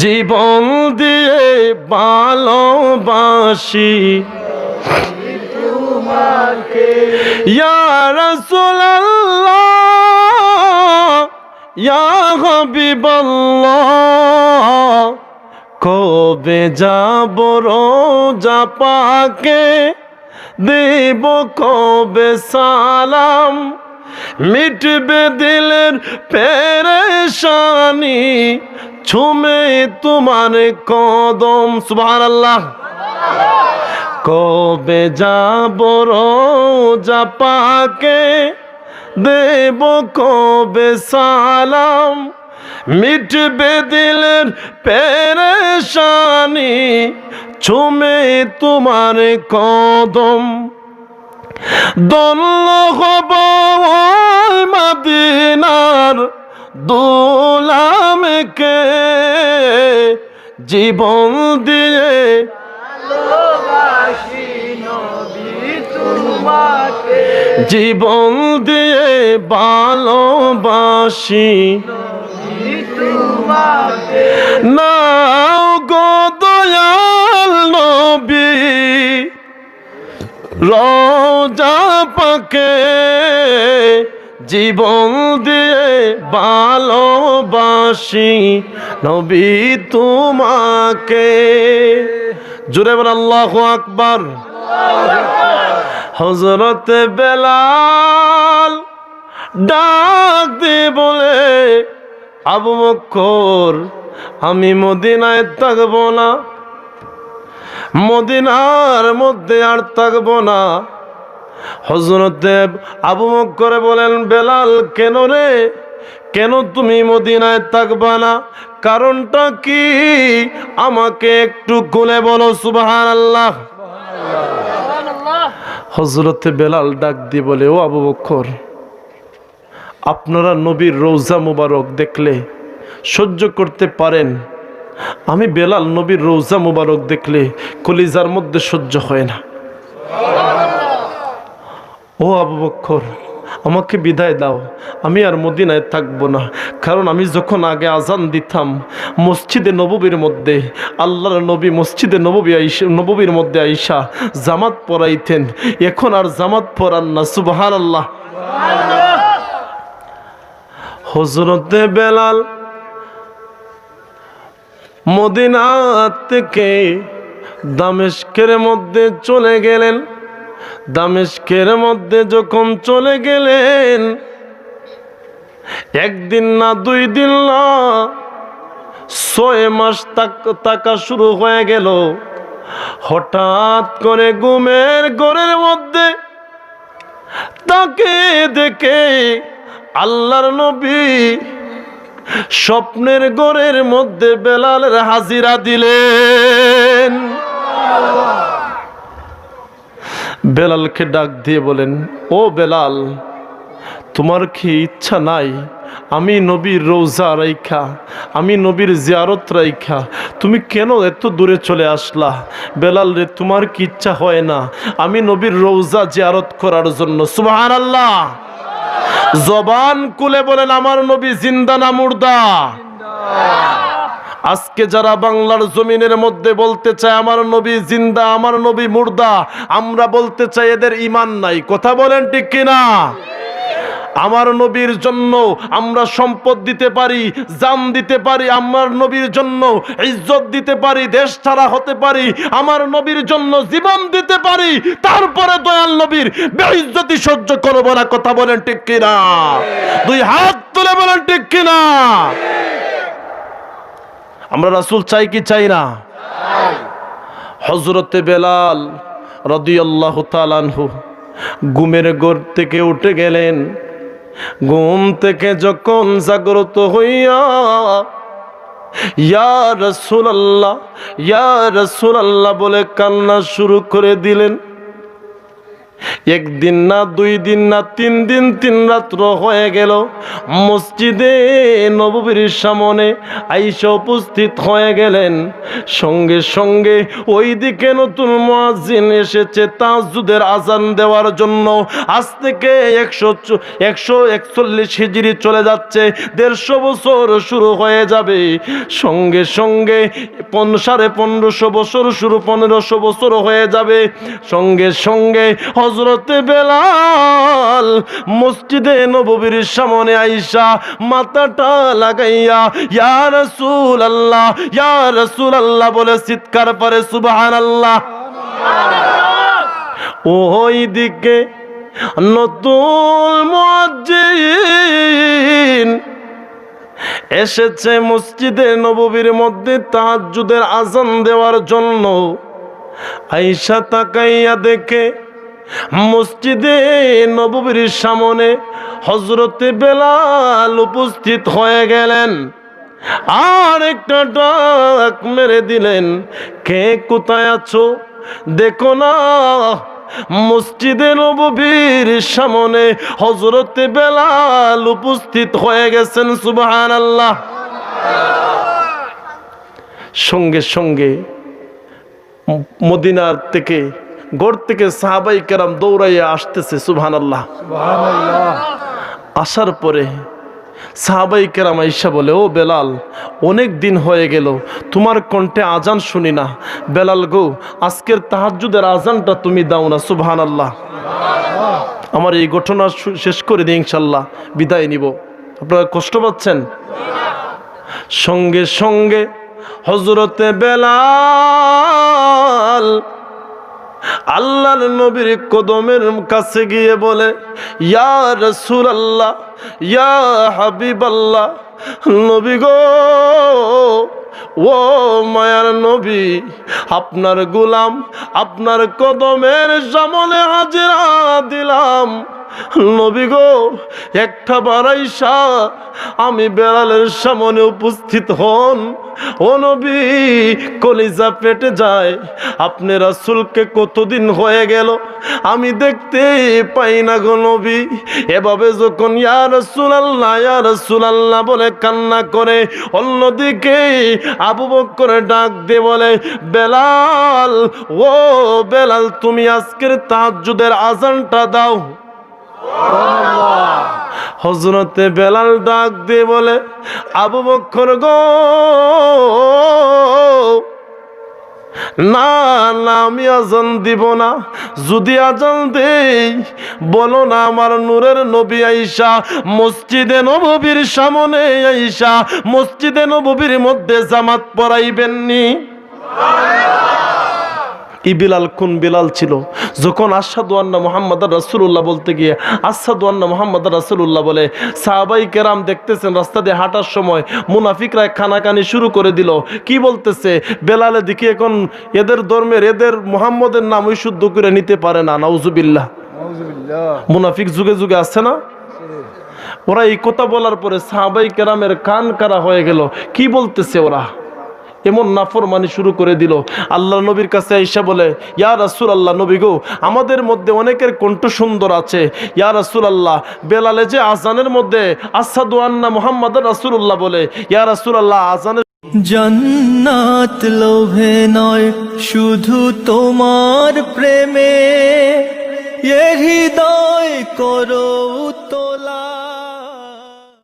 জীবন দিয়ে ভালোবাসি তোমাকে ইয়া রাসূলুল্লাহ ইয়া হাবিবাল্লাহ কবে যাব রোজা পাকে দেব কবে সালাম মিটবে দিলের পেরেশানি ছুমে তোমার কদম সুবহানাল্লাহ কবে যাব রোজা পাকে দেব কবে সালাম মিটবে দিলের পেরেশানি ছুমে তোমার কদম দল হব মদিনার দুলামকে জীবন দিয়ে ভালোবাসি নবী তোমাকে জীবন দিয়ে ভালোবাসি নবী তোমাকে নাও গো দয়াল নবী রোজা পাকে জীবন দিয়ে ভালোবাসি নবী তোমাকে জোরে বল আল্লাহু আকবার হযরত বেলাল ডাক দিয়ে বলে আবু বকর আমি মদিনায় থাকবো না মদিনার মধ্যে আর থাকবো না হযরত আবু বকর বলেন বেলাল কেন রে কেন তুমি মদিনায় থাকবা না কারণটা কি আমাকে একটু খুলে বলো সুবহানাল্লাহ হযরত বেলাল ডাক দিয়ে বলে ও আবু বকর আপনারা নবীর রওজা মুবারক দেখলে সহ্য করতে পারেন আমি বেলাল নবীর রওজা মুবারক দেখলে কলিজার মধ্যে সহ্য হয় না ও আবু বকর আমাকে বিদায় দাও আমি আর মদিনায় থাকবো না কারণ আমি যখন আগে আজান দিতাম মসজিদে নববীর মধ্যে আল্লাহর নবী মসজিদে নববীর মধ্যে আইসা জামাত পড়াইতেন এখন আর জামাত পড়ান না সুবহানাল্লাহ হযরত বেলাল মদিনা থেকে দামেস্কের মধ্যে চলে গেলেন দামেস্কের মধ্যে যখন চলে গেলেন একদিন না 2 দিন না 6 মাস থাকা শুরু হয়ে গেল হঠাৎ করে ঘুমের ঘরের মধ্যে তাকে দেখে আল্লাহর নবী স্বপ্নের ঘরের মধ্যে বেলালের হাজিরা দিলেন বেলালকে ডাক দিয়ে বলেন ও বেলাল তোমার কি ইচ্ছা নাই আমি নবীর রওজা রাইখা আমি নবীর জিয়ারত রাইখা তুমি কেন এত দূরে চলে আসলা বেলাল রে তোমার কি ইচ্ছা হয় না আমি নবীর রওজা জিয়ারত করার জন্য সুবহানাল্লাহ জবান খুলে বলেন আমার নবী জিন্দা না মুর্দা আজকে যারা বাংলার জমিনের মধ্যে বলতে চায় আমার নবী জিন্দা আমার নবী মুর্দা আমরা বলতে চাই এদের ঈমান নাই কথা বলেন ঠিক কিনা আমার নবীর জন্য আমরা সম্পদ দিতে পারি জান দিতে পারি আমার নবীর জন্য ইজ্জত দিতে পারি দেশ ছাড়া হতে পারি আমার নবীর জন্য জীবন দিতে পারি তারপরে দয়াল নবীর বেইজ্জতি সহ্য করব না কথা বলেন ঠিক কিনা 2 হাত তুলে বলেন ঠিক কিনা আমরা রাসূল চাই কি চাই না হযরত বেলাল রাদিয়াল্লাহু তাআলা আনহু ঘুমের ঘর থেকে উঠে গেলেন ঘুম থেকে যখন জাগ্রত হইয়া ইয়া রাসূলুল্লাহ বলে কান্না শুরু করে দিলেন একদিন না, 2 দিন না, 3 দিন 3 রাত্র হয়ে গেল। মসজিদে নববীর সামনে আয়েশা উপস্থিত হয়ে গেলেন। সঙ্গে সঙ্গে ওইদিকে নতুন মুয়াজ্জিন এসেছে তাহাজ্জুদের আজান দেওয়ার জন্য। আজ থেকে 141 হিজরি চলে যাচ্ছে, 150 বছর শুরু হয়ে যাবে। সঙ্গে সঙ্গে 1550 বছর শুরু, 1500 বছর হয়ে যাবে। সঙ্গে সঙ্গে হযরতে বেলাল মসজিদে নববীর সামনে আয়েশা মাথাটা লাগাইয়া ইয়া রাসূলুল্লাহ, ইয়া রাসূলুল্লাহ বলে চিৎকার করে সুবহানাল্লাহ। ওই দিকে নতুন মুয়াজ্জিন এসেছে মসজিদে নববীর মধ্যে তাহাজ্জুদের আজান দেওয়ার জন্য। আয়েশা তাকাইয়া দেখে মসজিদে নববীর সামনে হযরতে বেলাল উপস্থিত হয়ে গেলেন। আর একটা ডাক মেরে দিলেন, কে কোথায় আছো দেখো না। মসজিদে নববীর সামনে হযরতে বেলাল উপস্থিত হয়ে গেছেন। সুবহানাল্লাহ। সঙ্গে সঙ্গে মদিনার থেকে, ঘর থেকে সাহাবাই কেরাম দৌড়াইয়া আসতেছে। সুবহানাল্লাহ, সুবহানাল্লাহ। আসার পরে সাহাবাই কেরাম আয়েশা বলে, ও বেলাল, অনেক দিন হয়ে গেল তোমার কণ্ঠে আজান শুনি না। বেলাল গো, আজকের তাহাজ্জুদের আজানটা তুমি দাও না। সুবহানাল্লাহ। আমার এই ঘটনা শেষ করে দিই, ইনশাল্লাহ বিদায় নিব। আপনারা কষ্ট পাচ্ছেন? সঙ্গে সঙ্গে হযরতে বেলাল আল্লাহর নবীর কদমের কাছে গিয়ে বলে, ইয়া রাসূলুল্লাহ, ইয়া হাবিবাল্লাহ, নবী গো, ও মায়ার নবী, আপনার গোলাম আপনার কদমের সামনে হাজিরা দিলাম। নবী গো, একটা বারাইশা আমি বেলালের সামনে উপস্থিত হন। ও নবী, কলিজা পেটে যায়। আপনি রাসূলকে কতদিন হয়ে গেল আমি দেখতে পাই না গো নবী। এভাবে যখন ইয়া রাসূলুল্লাহ, ইয়া রাসূলুল্লাহ বলে কান্না করে, অন্যদিকে আবু বকর ডাক দিয়ে বলে, বেলাল, ও বেলাল, তুমি আজকের তাহাজ্জুদের আজানটা দাও। হযরতে বেলাল ডাক দিয়ে বলে, আবু বকর গো, না না, আমি আজান দিব না। যদি আজান দেই, বলো না আমার নূরের নবী আয়েশা মসজিদে নববীর সামনে আয়েশা মসজিদে নববীর মধ্যে জামাত পড়াইবেননি। ই বিলাল কোন বিলাল ছিল? যখন আশহাদু আন্না মুহাম্মাদার রাসূলুল্লাহ বলতে গিয়ে আশহাদু আন্না মুহাম্মাদার রাসূলুল্লাহ বলে, সাহাবাই কেরাম দেখতেছেন রাস্তা দিয়ে হাঁটার সময় মুনাফিকরা খানাকানি শুরু করে দিল। কি বলতেছে? বেলালের দিকে এখন এদের ধর্মের, এদের মুহাম্মদের নাম ওই শুদ্ধ করে নিতে পারে না। নাউজুবিল্লাহ। মুনাফিক যুগে যুগে আছে না? ওরা এই কথা বলার পরে সাহাবাই কেরামের কান কারা হয়ে গেল। কি বলতেছে ওরা? এমন নাফরমানি শুরু করে দিল। আল্লাহ নবীর কাছে আয়েশা বলে, ইয়া রাসূলুল্লাহ, নবী গো, আমাদের মধ্যে অনেকের কণ্ঠ সুন্দর আছে। ইয়া রাসূলুল্লাহ, বেলালে যে আজানের মধ্যে আশহাদু আন্না মুহাম্মাদার রাসূলুল্লাহ বলে, ইয়া রাসূলুল্লাহ, আজানের জান্নাত লোভে নয় শুধু তোমার প্রেমে, এ হৃদয় করো